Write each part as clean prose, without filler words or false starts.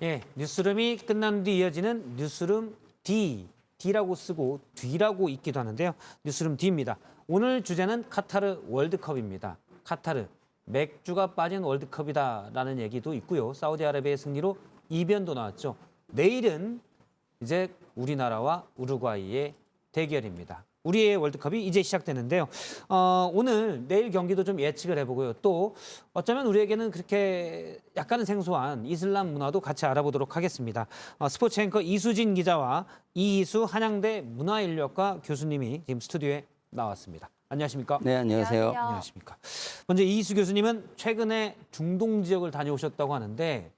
예, 뉴스룸이 끝난 뒤 이어지는 뉴스룸 D라고 쓰고 뒤라고 읽기도 하는데요. 뉴스룸 D입니다. 오늘 주제는 카타르 월드컵입니다. 카타르, 맥주가 빠진 월드컵이다라는 얘기도 있고요. 사우디아라비아의 승리로 이변도 나왔죠. 내일은 이제 우리나라와 우루과이의 대결입니다. 우리의 월드컵이 이제 시작되는데요. 내일 경기도 좀 예측을 해보고요. 또 어쩌면 우리에게는 그렇게 약간은 생소한 이슬람 문화도 같이 알아보도록 하겠습니다. 스포츠 앵커 이수진 기자와 이희수 한양대 문화인류학과 교수님이 지금 스튜디오에 나왔습니다. 안녕하십니까? 네, 안녕하세요. 안녕하십니까? 먼저 이희수 교수님은 최근에 중동 지역을 다녀오셨다고 하는데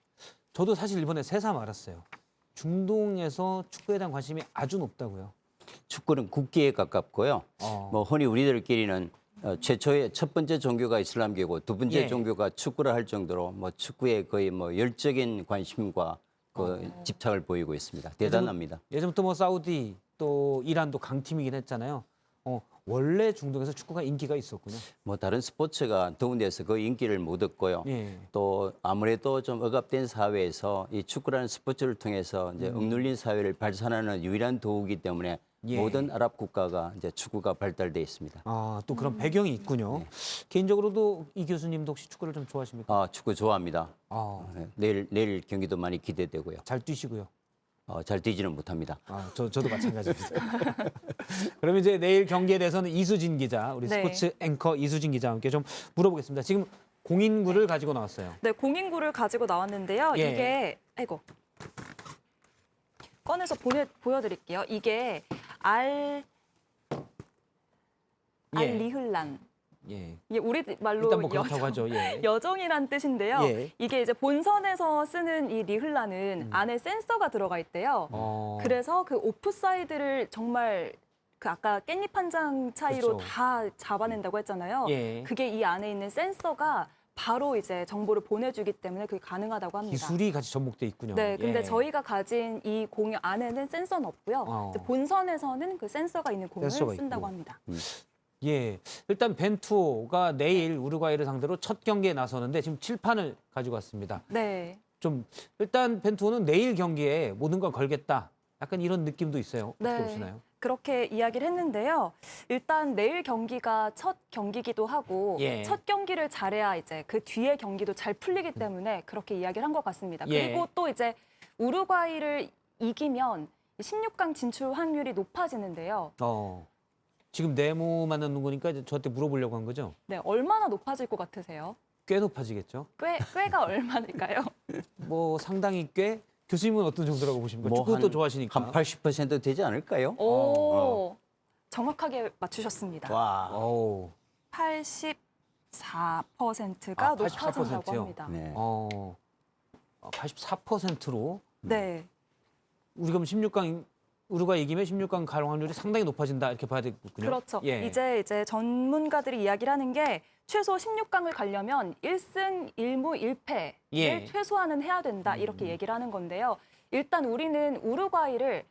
저도 사실 이번에 새삼 알았어요. 중동에서 축구에 대한 관심이 아주 높다고요. 축구는 국기에 가깝고요. 뭐 흔히 우리들끼리는 최초의 첫 번째 종교가 이슬람교고 두 번째 예. 종교가 축구를 할 정도로 뭐 축구에 거의 뭐 열적인 관심과 그 집착을 보이고 있습니다. 대단합니다. 예전부터 뭐 사우디 또 이란도 강팀이긴 했잖아요. 원래 중동에서 축구가 인기가 있었군요. 뭐 다른 스포츠가 더운 데서 그 인기를 못 얻고요. 예. 또 아무래도 좀 억압된 사회에서 이 축구라는 스포츠를 통해서 이제 억눌린 사회를 발산하는 유일한 도구이기 때문에 예. 모든 아랍 국가가 이제 축구가 발달돼 있습니다. 또 그런 배경이 있군요. 개인적으로도 이 교수님도 혹시 축구를 좀 좋아하십니까? 축구 좋아합니다. 네, 내일 경기도 많이 기대되고요. 잘 뛰시고요. 잘 뛰지는 못합니다. 저도 마찬가지입니다. 그럼 이제 내일 경기에 대해서는 이수진 기자, 우리 네. 스포츠 앵커 이수진 기자와 함께 좀 물어보겠습니다. 지금 공인구를 가지고 나왔어요. 네, 공인구를 가지고 나왔는데요. 예. 이게 꺼내서 보여드릴게요. 이게 알리흘란. 예. 이게 우리 말로 일단 뭐 그렇다고 하죠. 예. 여정이란 뜻인데요. 예. 이게 이제 본선에서 쓰는 이 리흘란은 안에 센서가 들어가 있대요. 그래서 그 오프사이드를 정말 그 아까 깻잎 한 장 차이로 그렇죠. 다 잡아낸다고 했잖아요. 예. 그게 이 안에 있는 센서가 바로 이제 정보를 보내주기 때문에 그게 가능하다고 합니다. 기술이 같이 접목돼 있군요. 네, 근데 예. 저희가 가진 이 공유 안에는 센서는 없고요. 이제 본선에서는 그 센서가 있는 공을 센서가 쓴다고 있고. 합니다. 예, 일단 벤투호가 내일 우루과이를 상대로 첫 경기에 나서는데 지금 칠판을 가지고 왔습니다. 네. 좀 일단 벤투호는 내일 경기에 모든 걸 걸겠다. 약간 이런 느낌도 있어요. 어떻게 네. 보시나요? 그렇게 이야기를 했는데요. 일단 내일 경기가 첫 경기기도 하고 예. 첫 경기를 잘해야 이제 그 뒤에 경기도 잘 풀리기 때문에 그렇게 이야기를 한 것 같습니다. 예. 그리고 또 이제 우루과이를 이기면 16강 진출 확률이 높아지는데요. 지금 네모 만드는 거니까 이제 저한테 물어보려고 한 거죠? 네, 얼마나 높아질 것 같으세요? 꽤 높아지겠죠? 꽤가 얼마일까요? 뭐 상당히 꽤 교수님은 어떤 정도라고 보십니까? 뭐 축구도 한 좋아하시니까. 80% 되지 않을까요? 오, 정확하게 맞추셨습니다. 와. 84%가 높아진다고 84%요? 합니다. 네. 84%로 네. 우리 그럼 16강 우루과이 이기면 16강 갈 확률이 상당히 높아진다 이렇게 봐야 되겠군요. 그렇죠. 예. 이제 전문가들이 이야기를 하는 게 최소 16강을 가려면 1승 1무 1패를 예. 최소한은 해야 된다 이렇게 얘기를 하는 건데요. 일단 우리는 우루과이를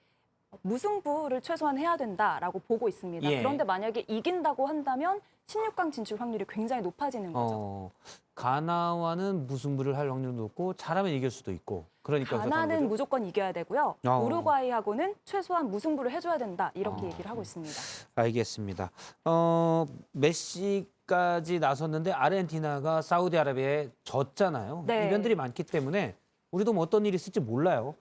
무승부를 최소한 해야 된다라고 보고 있습니다. 예. 그런데 만약에 이긴다고 한다면 16강 진출 확률이 굉장히 높아지는 거죠. 가나와는 무승부를 할 확률도 높고 잘하면 이길 수도 있고. 그러니까 그렇다는 가나는 거죠? 무조건 이겨야 되고요. 우루과이하고는 최소한 무승부를 해줘야 된다 이렇게 얘기를 하고 있습니다. 알겠습니다. 메시까지 나섰는데 아르헨티나가 사우디아라비아에 졌잖아요. 네. 이변들이 많기 때문에 우리도 뭐 어떤 일이 있을지 몰라요.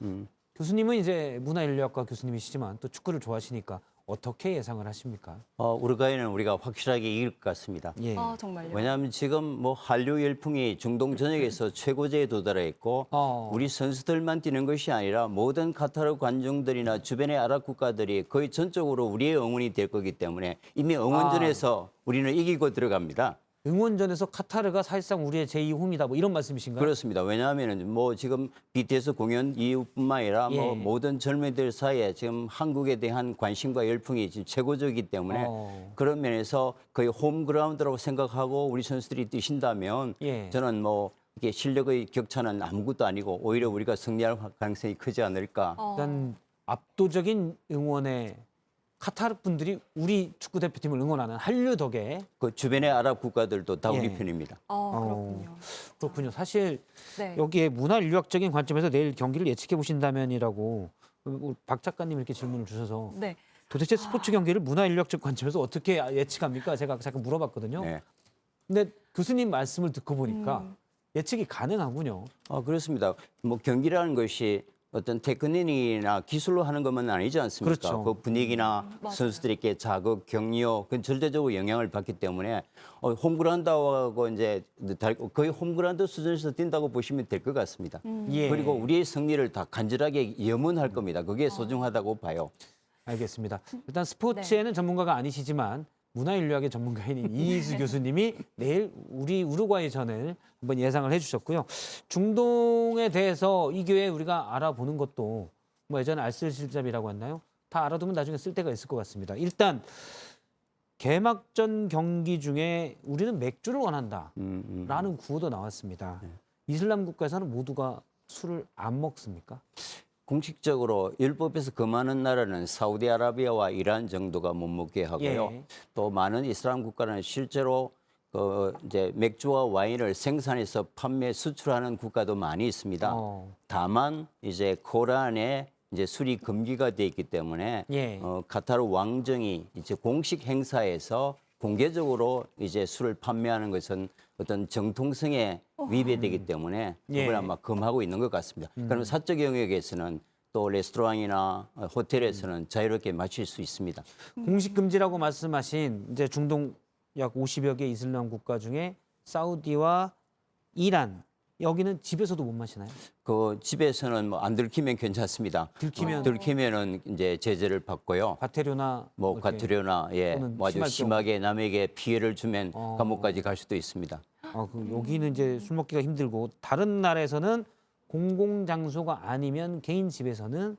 교수님은 이제 문화인류학과 교수님이시지만 또 축구를 좋아하시니까 어떻게 예상을 하십니까? 우루과이는 우리가 확실하게 이길 것 같습니다. 예. 정말요? 왜냐하면 지금 뭐 한류 열풍이 중동 전역에서 최고제에 도달해 있고 우리 선수들만 뛰는 것이 아니라 모든 카타르 관중들이나 주변의 아랍 국가들이 거의 전적으로 우리의 응원이 될 거기 때문에 이미 응원전에서 우리는 이기고 들어갑니다. 응원전에서 카타르가 사실상 우리의 제2홈이다 뭐 이런 말씀이신가요? 그렇습니다. 왜냐하면 뭐 지금 BTS 공연 이후뿐만 아니라 뭐 예. 모든 젊은이들 사이에 지금 한국에 대한 관심과 열풍이 지금 최고적이기 때문에 그런 면에서 거의 홈그라운드라고 생각하고 우리 선수들이 뛰신다면 예. 저는 뭐 이게 실력의 격차는 아무것도 아니고 오히려 우리가 승리할 가능성이 크지 않을까. 일단 압도적인 응원의 카타르 분들이 우리 축구 대표팀을 응원하는 한류 덕에 그 주변의 아랍 국가들도 다 우리 예. 편입니다. 그렇군요. 그렇군요. 사실 네. 여기에 문화 인류학적인 관점에서 내일 경기를 예측해 보신다면이라고 우리 박 작가님 이렇게 질문을 주셔서 네. 도대체 스포츠 경기를 문화 인류학적 관점에서 어떻게 예측합니까? 제가 잠깐 물어봤거든요. 네. 근데 교수님 말씀을 듣고 보니까 음. 예측이 가능하군요. 그렇습니다. 뭐 경기라는 것이 어떤 테크닉이나 기술로 하는 것만 아니지 않습니까? 그렇죠. 그 분위기나 맞아요. 선수들에게 자극, 격려, 그건 절대적으로 영향을 받기 때문에 홈그라운드하고 이제 거의 홈그라운드 수준에서 뛴다고 보시면 될 것 같습니다. 예. 그리고 우리의 승리를 다 간절하게 염원할 겁니다. 그게 소중하다고 봐요. 알겠습니다. 일단 스포츠에는 전문가가 아니시지만 문화인류학의 전문가인 이희수 교수님이 내일 우리 우루과이전을 한번 예상을 해주셨고요. 중동에 대해서 이 기회에 우리가 알아보는 것도 뭐 예전에 알쓸실잡이라고 했나요? 다 알아두면 나중에 쓸 데가 있을 것 같습니다. 일단 개막전 경기 중에 우리는 맥주를 원한다라는 구호도 나왔습니다. 이슬람 국가에서는 모두가 술을 안 먹습니까? 공식적으로 율법에서 금하는 나라는 사우디아라비아와 이란 정도가 못 먹게 하고요. 예. 또 많은 이슬람 국가는 실제로 이제 맥주와 와인을 생산해서 판매 수출하는 국가도 많이 있습니다. 다만 이제 코란에 이제 술이 금기가 돼 있기 때문에 예. 카타르 왕정이 이제 공식 행사에서 공개적으로 이제 술을 판매하는 것은 어떤 정통성에 위배되기 때문에 예. 그걸 아마 금하고 있는 것 같습니다. 그러면 사적 영역에서는 또 레스토랑이나 호텔에서는 자유롭게 마실 수 있습니다. 공식 금지라고 말씀하신 이제 중동 약 50여 개 이슬람 국가 중에 사우디와 이란 여기는 집에서도 못 마시나요? 그 집에서는 뭐 안 들키면 괜찮습니다. 들키면은 이제 제재를 받고요. 과태료나 뭐 이렇게. 과태료나 또는 뭐 아주 심할 심하게 남에게 피해를 주면 감옥까지 갈 수도 있습니다. 여기는 이제 술 먹기가 힘들고 다른 나라에서는 공공 장소가 아니면 개인 집에서는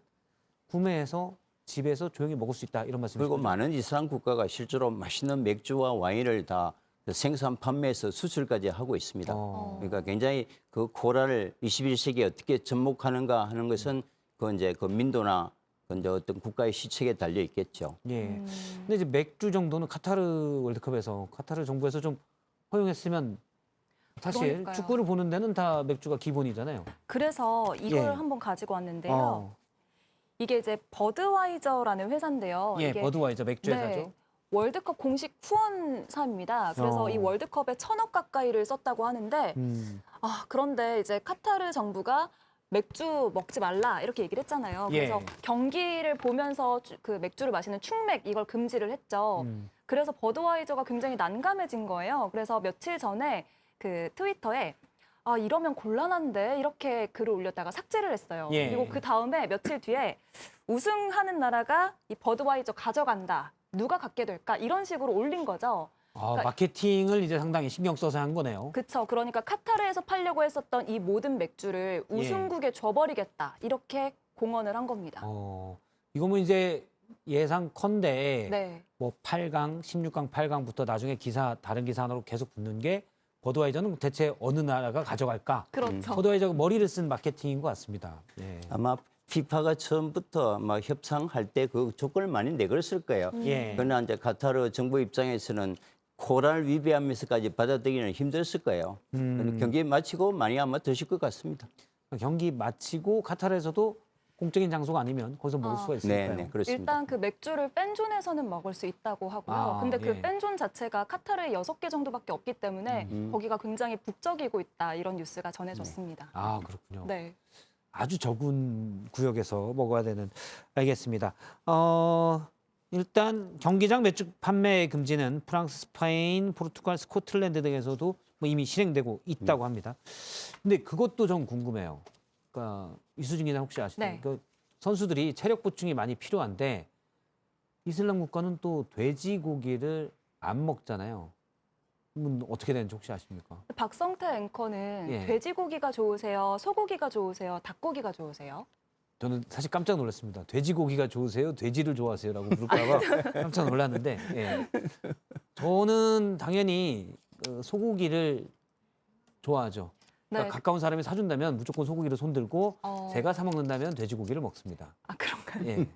구매해서 집에서 조용히 먹을 수 있다 이런 말씀이시죠? 그리고 많은 이슬람 국가가 실제로 맛있는 맥주와 와인을 다 생산 판매해서 수출까지 하고 있습니다. 그러니까 굉장히 그 코란을 21세기에 어떻게 접목하는가 하는 것은 그 이제 그 민도나 그 이제 어떤 국가의 시책에 달려 있겠죠. 예. 근데 이제 맥주 정도는 카타르 월드컵에서 카타르 정부에서 좀 허용했으면 사실 그러니까요. 축구를 보는 데는 다 맥주가 기본이잖아요. 그래서 이걸 예. 한번 가지고 왔는데요. 어. 이게 이제 버드와이저라는 회사인데요. 예, 이게 버드와이저 맥주 네, 회사죠. 월드컵 공식 후원사입니다. 그래서 이 월드컵에 1,000억 가까이를 썼다고 하는데 그런데 이제 카타르 정부가 맥주 먹지 말라 이렇게 얘기를 했잖아요. 그래서 예. 경기를 보면서 그 맥주를 마시는 충맥 이걸 금지를 했죠. 그래서 버드와이저가 굉장히 난감해진 거예요. 그래서 며칠 전에 그 트위터에 이러면 곤란한데 이렇게 글을 올렸다가 삭제를 했어요. 예. 그리고 그 다음에 며칠 뒤에 우승하는 나라가 이 버드와이저 가져간다. 누가 갖게 될까? 이런 식으로 올린 거죠. 그러니까 마케팅을 이제 상당히 신경 써서 한 거네요. 그렇죠. 그러니까 카타르에서 팔려고 했었던 이 모든 맥주를 우승국에 줘버리겠다. 이렇게 공언을 한 겁니다. 이거면 이제 예상컨대 네. 뭐 8강, 16강, 8강부터 나중에 다른 기사 하나로 계속 붙는 게 버드와이저는 대체 어느 나라가 가져갈까? 그렇죠. 버드와이저가 머리를 쓴 마케팅인 것 같습니다. 예. 아마 피파가 처음부터 막 협상할 때 그 조건을 많이 내걸었을 거예요. 예. 그러나 이제 카타르 정부 입장에서는 코란을 위배하면서까지 받아들이기는 힘들었을 거예요. 경기 마치고 많이 아마 드실 것 같습니다. 경기 마치고 카타르에서도 공적인 장소가 아니면 거기서 먹을 수가 있을까요? 네, 그렇습니다. 일단 그 맥주를 팬존에서는 먹을 수 있다고 하고요. 근데 그 예. 팬존 자체가 카타르에 6개 정도밖에 없기 때문에 거기가 굉장히 북적이고 있다. 이런 뉴스가 전해졌습니다. 그렇군요. 네. 아주 적은 구역에서 먹어야 되는. 알겠습니다. 일단 경기장 맥주 판매 금지는 프랑스, 스페인, 포르투갈, 스코틀랜드 등에서도 뭐 이미 실행되고 있다고 합니다. 근데 그것도 좀 궁금해요. 그러니까 이수진 기자 혹시 아시나요? 네. 그 선수들이 체력 보충이 많이 필요한데 이슬람 국가는 또 돼지고기를 안 먹잖아요. 어떻게 되는지 혹시 아십니까? 박성태 앵커는 예. 돼지고기가 좋으세요? 소고기가 좋으세요? 닭고기가 좋으세요? 저는 사실 깜짝 놀랐습니다. 돼지고기가 좋으세요? 돼지를 좋아하세요? 라고 물을까 봐 깜짝 놀랐는데 예. 저는 당연히 소고기를 좋아하죠. 그러니까 네. 가까운 사람이 사준다면 무조건 소고기를 손들고 제가 사 먹는다면 돼지고기를 먹습니다. 아, 그런가요? 예.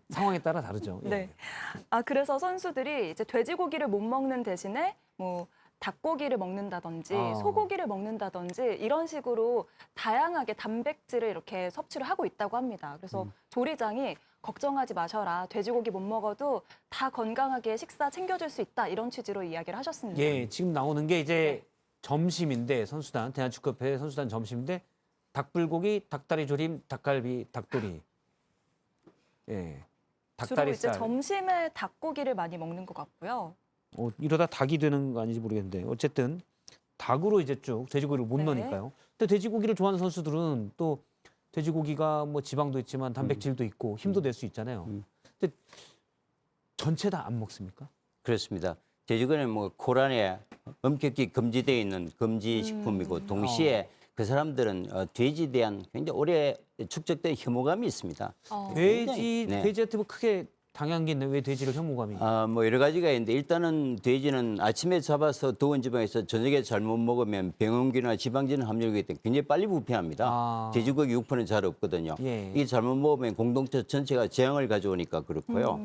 상황에 따라 다르죠. 예. 네. 아, 그래서 선수들이 이제 돼지고기를 못 먹는 대신에 뭐 닭고기를 먹는다든지 소고기를 먹는다든지 이런 식으로 다양하게 단백질을 이렇게 섭취를 하고 있다고 합니다. 그래서 조리장이 걱정하지 마셔라. 돼지고기 못 먹어도 다 건강하게 식사 챙겨줄 수 있다. 이런 취지로 이야기를 하셨습니다. 예, 지금 나오는 게 이제 점심인데 선수단 대한축구협회 선수단 점심인데 닭불고기, 닭다리 조림, 닭갈비, 닭도리. 예. 주로 닭다리살. 이제 점심에 닭고기를 많이 먹는 것 같고요. 이러다 닭이 되는 거 아닌지 모르겠는데 어쨌든 닭으로 이제 쭉 돼지고기를 못 네. 넣으니까요. 근데 돼지고기를 좋아하는 선수들은 또 돼지고기가 뭐 지방도 있지만 단백질도 있고 힘도 낼 수 있잖아요. 근데 전체 다 안 먹습니까? 그렇습니다. 돼지고기는 뭐 코란에 엄격히 금지되어 있는 금지 식품이고 동시에 그 사람들은 돼지에 대한 굉장히 오래 축적된 혐오감이 있습니다. 네. 돼지한테 뭐 크게 당한 게 있나요? 왜 돼지를 혐오감이? 뭐 여러 가지가 있는데 일단은 돼지는 아침에 잡아서 더운 지방에서 저녁에 잘못 먹으면 병원균이나 지방진 함유량이 때문에 굉장히 빨리 부패합니다. 돼지고기 육포는 잘 없거든요. 예. 이게 잘못 먹으면 공동체 전체가 재앙을 가져오니까 그렇고요.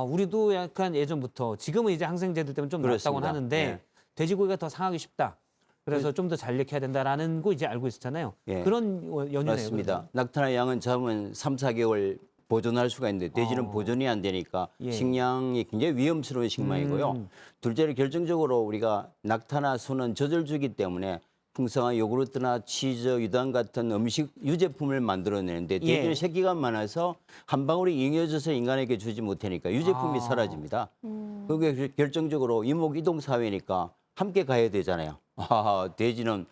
우리도 약간 예전부터 지금은 이제 항생제들 때문에 좀 낫다고는 그렇습니다. 하는데 네. 돼지고기가 더 상하기 쉽다. 그래서 좀 더 잘력해야 된다라는 거 이제 알고 있었잖아요. 예. 그런 연유네요. 맞습니다. 낙타나 양은 잡으면 3, 4개월 보존할 수가 있는데 돼지는 보존이 안 되니까 예. 식량이 굉장히 위험스러운 식량이고요. 둘째로 결정적으로 우리가 낙타나 소는 젖을주기 때문에 풍성한 요구르트나 치즈, 유당 같은 음식 유제품을 만들어내는데 돼지는 예. 새끼가 많아서 한 방울이 잉여져서 인간에게 주지 못하니까 유제품이 사라집니다. 그게 결정적으로 이목이동 사회니까 함께 가야 되잖아요. 돼지는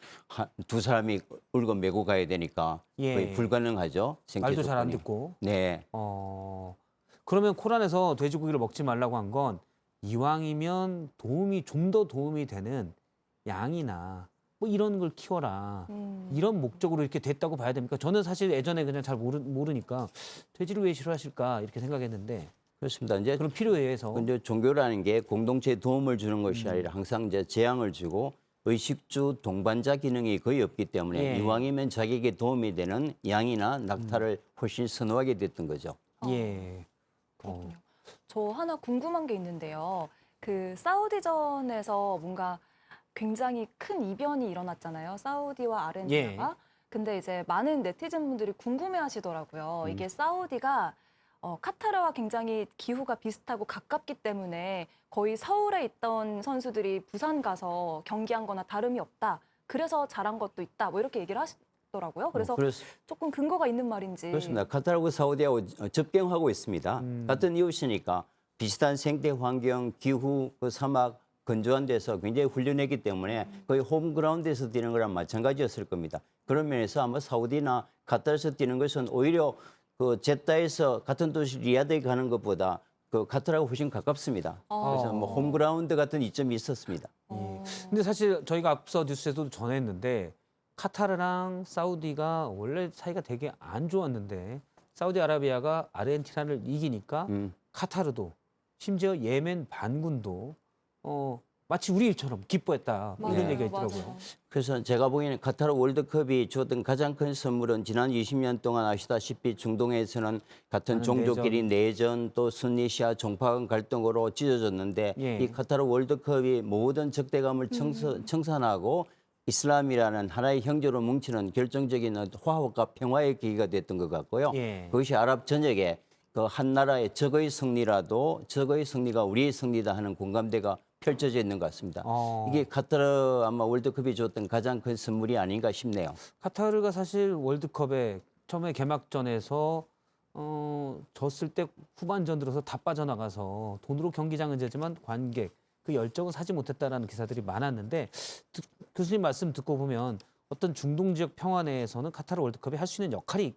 두 사람이 울고 메고 가야 되니까 예. 거의 불가능하죠. 말도 잘 안 생태조건이. 듣고. 네. 그러면 코란에서 돼지고기를 먹지 말라고 한 건 이왕이면 좀 더 도움이 되는 양이나 뭐 이런 걸 키워라. 이런 목적으로 이렇게 됐다고 봐야 됩니까? 저는 사실 예전에 그냥 잘 모르니까 돼지를 왜 싫어하실까 이렇게 생각했는데 그렇습니다. 이제 그런 필요에 의해서 근데 종교라는 게 공동체에 도움을 주는 것이 아니라 항상 이제 재앙을 주고 의식주 동반자 기능이 거의 없기 때문에 예. 이왕이면 자기에게 도움이 되는 양이나 낙타를 훨씬 선호하게 됐던 거죠. 예. 저 하나 궁금한 게 있는데요. 그 사우디전에서 뭔가 굉장히 큰 이변이 일어났잖아요. 사우디와 아르헨티나가. 근데 이제 많은 네티즌분들이 궁금해하시더라고요. 이게 사우디가 카타르와 굉장히 기후가 비슷하고 가깝기 때문에 거의 서울에 있던 선수들이 부산 가서 경기한 거나 다름이 없다. 그래서 잘한 것도 있다. 뭐 이렇게 얘기를 하시더라고요. 그래서 조금 근거가 있는 말인지. 그렇습니다. 카타르하고 사우디하고 접경하고 있습니다. 같은 이웃이니까 비슷한 생태 환경, 기후, 그 사막, 건조한 데서 굉장히 훈련했기 때문에 거의 홈그라운드에서 뛰는 거랑 마찬가지였을 겁니다. 그런 면에서 아마 사우디나 카타르에서 뛰는 것은 오히려 그 제타에서 같은 도시 리야드에 가는 것보다 그 카타르하고 훨씬 가깝습니다. 그래서 뭐 홈그라운드 같은 이점이 있었습니다. 근데 사실 저희가 앞서 뉴스에서도 전했는데 카타르랑 사우디가 원래 사이가 되게 안 좋았는데 사우디아라비아가 아르헨티나를 이기니까 카타르도 심지어 예멘 반군도 마치 우리 일처럼 기뻐했다 이런 얘기가 있더라고요. 맞아요. 그래서 제가 보기에는 카타르 월드컵이 주었던 가장 큰 선물은 지난 20년 동안 아시다시피 중동에서는 같은 종족끼리 내전 또 순니 시아 종파 간 갈등으로 찢어졌는데 예. 이 카타르 월드컵이 모든 적대감을 청산하고 이슬람이라는 하나의 형제로 뭉치는 결정적인 화합과 평화의 계기가 됐던 것 같고요. 예. 그것이 아랍 전역에 그 한 나라의 적의 승리라도 적의 승리가 우리의 승리다 하는 공감대가 펼쳐져 있는 것 같습니다. 이게 카타르 아마 월드컵이 줬던 가장 큰 선물이 아닌가 싶네요. 카타르가 사실 월드컵에 처음에 개막전에서 졌을 때 후반전 들어서 다 빠져나가서 돈으로 경기장은 되지만 관객 그 열정은 사지 못했다라는 기사들이 많았는데 교수님 말씀 듣고 보면 어떤 중동 지역 평화 내에서는 카타르 월드컵이 할 수 있는 역할이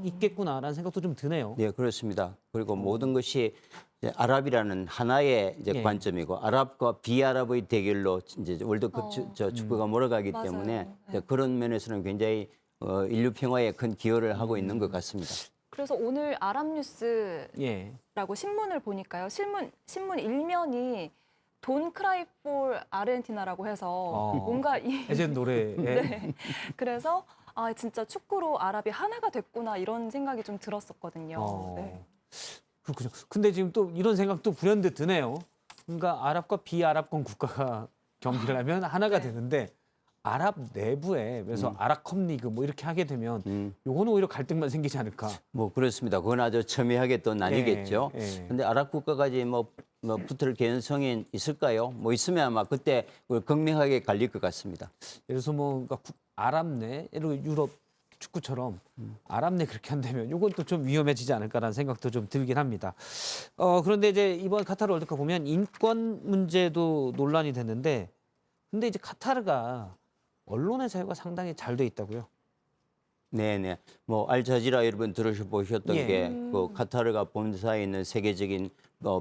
있겠구나라는 생각도 좀 드네요. 네, 그렇습니다. 그리고 모든 것이 이제 아랍이라는 하나의 이제 예. 관점이고 아랍과 비아랍의 대결로 이제 월드컵 축구가 몰아가기 맞아요. 때문에 네. 그런 면에서는 굉장히 인류 평화에 큰 기여를 하고 있는 것 같습니다. 그래서 오늘 아랍뉴스라고 예. 신문을 보니까요. 신문 일면이 돈 크라이 폴 아르헨티나라고 해서 뭔가 이 예전 노래에 네. 그래서 아 진짜 축구로 아랍이 하나가 됐구나 이런 생각이 좀 들었었거든요. 네. 그렇군요. 근데 지금 또 이런 생각도 불현듯 드네요. 그러니까 아랍과 비아랍권 국가가 경기를 하면 하나가 네. 되는데 아랍 내부에 그래서 아랍컵 리그 뭐 이렇게 하게 되면 요거는 오히려 갈등만 생기지 않을까. 뭐 그렇습니다. 그건 아주 첨예하게 또 나뉘겠죠. 예. 근데 아랍 국가까지 뭐 붙을 개연성이 있을까요? 뭐 있으면 아마 그때 극명하게 갈릴 것 같습니다. 예를 들어서 뭐 그러니까 아랍 내 예를 들어 유럽 축구처럼 아랍 내 그렇게 한다면 요건 또 좀 위험해지지 않을까라는 생각도 좀 들긴 합니다. 그런데 이제 이번 카타르 월드컵 보면 인권 문제도 논란이 됐는데 근데 이제 카타르가 언론의 자유가 상당히 잘 돼 있다고요. 네네. 뭐 알자지라 여러분 들으셔보셨던 예. 게 그 카타르가 본사에 있는 세계적인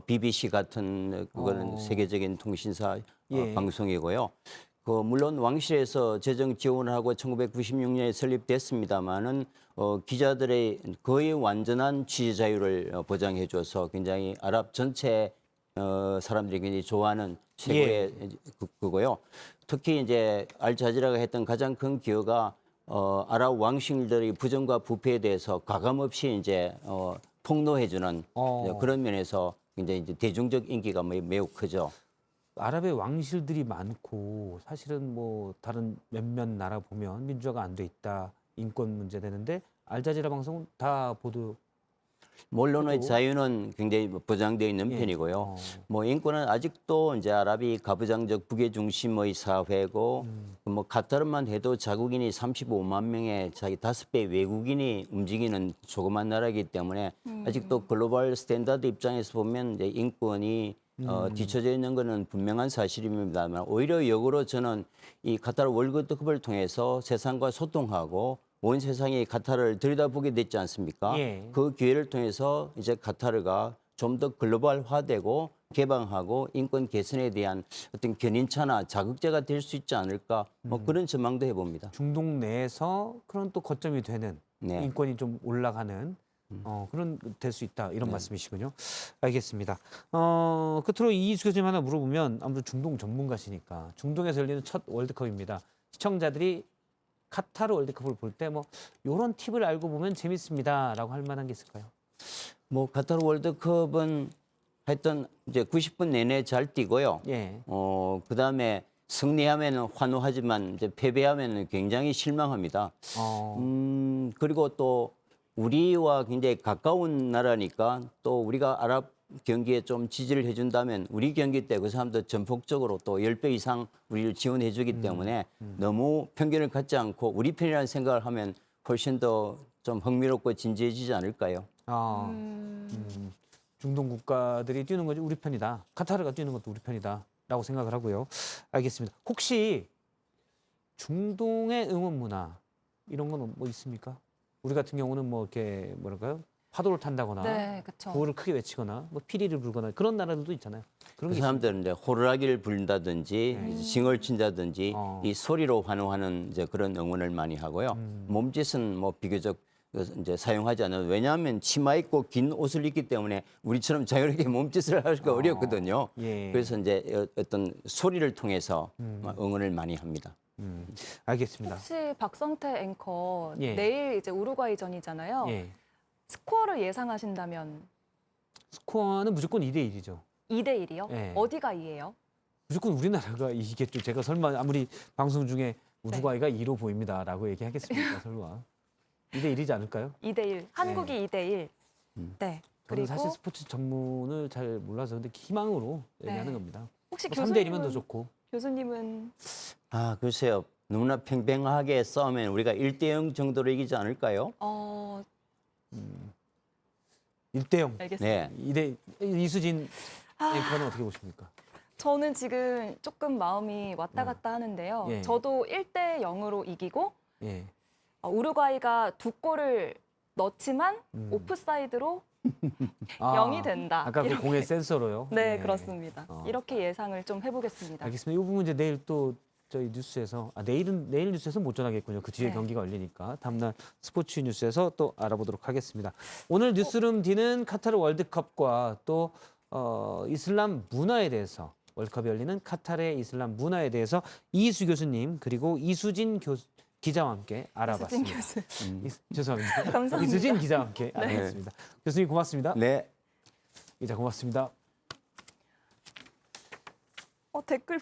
BBC 같은 그거는 세계적인 통신사 예. 방송이고요. 그 물론 왕실에서 재정 지원을 하고 1996년에 설립됐습니다마는 기자들의 거의 완전한 취재 자유를 보장해줘서 굉장히 아랍 전체 사람들이 굉장히 좋아하는 최고의 그거요. 특히 이제 알자지라가 했던 가장 큰 기여가 아랍 왕실들의 부정과 부패에 대해서 가감없이 이제 폭로해주는 그런 면에서 굉장히 이제 대중적 인기가 매우 크죠. 아랍의 왕실들이 많고 사실은 뭐 다른 몇몇 나라 보면 민주화가 안 돼 있다 인권 문제 되는데 알자지라 방송은 다 보도 언론의 그죠. 자유는 굉장히 보장되어 있는 예. 편이고요. 뭐 인권은 아직도 이제 아랍이 가부장적 부계 중심의 사회고 뭐 카타르만 해도 자국인이 35만 명의 자기 5배 외국인이 움직이는 조그만 나라이기 때문에 아직도 글로벌 스탠다드 입장에서 보면 이제 인권이 뒤처져 있는 것은 분명한 사실입니다만 오히려 역으로 저는 이 카타르 월드컵을 통해서 세상과 소통하고 온 세상이 카타르를 들여다보게 됐지 않습니까? 예. 그 기회를 통해서 이제 카타르가 좀 더 글로벌화되고 개방하고 인권 개선에 대한 어떤 견인차나 자극제가 될 수 있지 않을까 뭐 그런 전망도 해봅니다. 중동 내에서 그런 또 거점이 되는 네. 인권이 좀 올라가는 그런 될 수 있다 이런 말씀이시군요. 알겠습니다. 끝으로 이수교 님 하나 물어보면 아무래도 중동 전문가시니까 중동에서 열리는 첫 월드컵입니다. 시청자들이 카타르 월드컵을 볼 때 뭐 이런 팁을 알고 보면 재밌습니다라고 할 만한 게 있을까요? 뭐 카타르 월드컵은 하여튼 이제 90분 내내 잘 뛰고요. 예. 그다음에 승리하면은 환호하지만 이제 패배하면은 굉장히 실망합니다. 그리고 또 우리와 굉장히 가까운 나라니까 또 우리가 아랍 경기에 좀 지지를 해준다면 우리 경기 때 그 사람들 전폭적으로 또 10배 이상 우리를 지원해 주기 때문에 너무 편견을 갖지 않고 우리 편이라는 생각을 하면 훨씬 더 좀 흥미롭고 진지해지지 않을까요? 중동 국가들이 뛰는 거지 우리 편이다. 카타르가 뛰는 것도 우리 편이다라고 생각을 하고요. 알겠습니다. 혹시 중동의 응원 문화 이런 건 뭐 있습니까? 우리 같은 경우는 뭐 이렇게 뭐랄까요? 파도를 탄다거나 네, 그렇죠. 구호를 크게 외치거나 뭐 피리를 불거나 그런 나라들도 있잖아요. 그런 그 게 사람들은 이제 호루라기를 불다든지 이제 징을 친다든지 이 소리로 환호하는 이제 그런 응원을 많이 하고요. 몸짓은 뭐 비교적 이제 사용하지 않아요. 왜냐하면 치마 입고 긴 옷을 입기 때문에 우리처럼 자유롭게 몸짓을 하기가 어렵거든요. 예. 그래서 이제 어떤 소리를 통해서 응원을 많이 합니다. 알겠습니다. 혹시 박성태 앵커 예. 내일 이제 우루과이전이잖아요. 예. 스코어를 예상하신다면 스코어는 무조건 2대1이죠. 2대 1이요? 예. 어디가 2예요? 무조건 우리나라가 이기겠죠. 제가 설마 아무리 방송 중에 우루과이가 2로 보입니다라고 얘기하겠습니까? 설마. 2대1이지 않을까요? 2대 1. 한국이 2대 1. 네. 저는 그리고 사실 스포츠 전문을 잘 몰라서 근데 희망으로 네. 얘기하는 겁니다. 혹시 뭐 3대1이면 더 좋고. 교수님은 아, 글쎄요. 너무나 팽팽하게 싸우면 우리가 1대0 정도로 이기지 않을까요? 1대0. 알겠습니다. 네. 이수진 앵커는 어떻게 보십니까? 저는 지금 조금 마음이 왔다 갔다 하는데요. 예. 저도 1대 0으로 이기고 예. 우루과이가 2골을 넣지만 오프사이드로 0이 된다. 아까 그 이렇게. 공의 센서로요. 네, 예. 그렇습니다. 이렇게 예상을 좀 해보겠습니다. 알겠습니다. 이 부분 이제 내일 또 저희 뉴스에서 내일 뉴스에서 못 전하겠군요. 그 뒤에 네. 경기가 열리니까 다음날 스포츠 뉴스에서 또 알아보도록 하겠습니다. 오늘 뉴스룸 D는 카타르 월드컵과 또 이슬람 문화에 대해서 월드컵이 열리는 카타르의 이슬람 문화에 대해서 이수 교수님 그리고 이수진 기자와 함께 알아봤습니다. 이수진 교수. 죄송합니다. 감사합니다. 이수진 기자와 함께 알아봤습니다. 교수님 고맙습니다. 네. 기자 고맙습니다. 댓글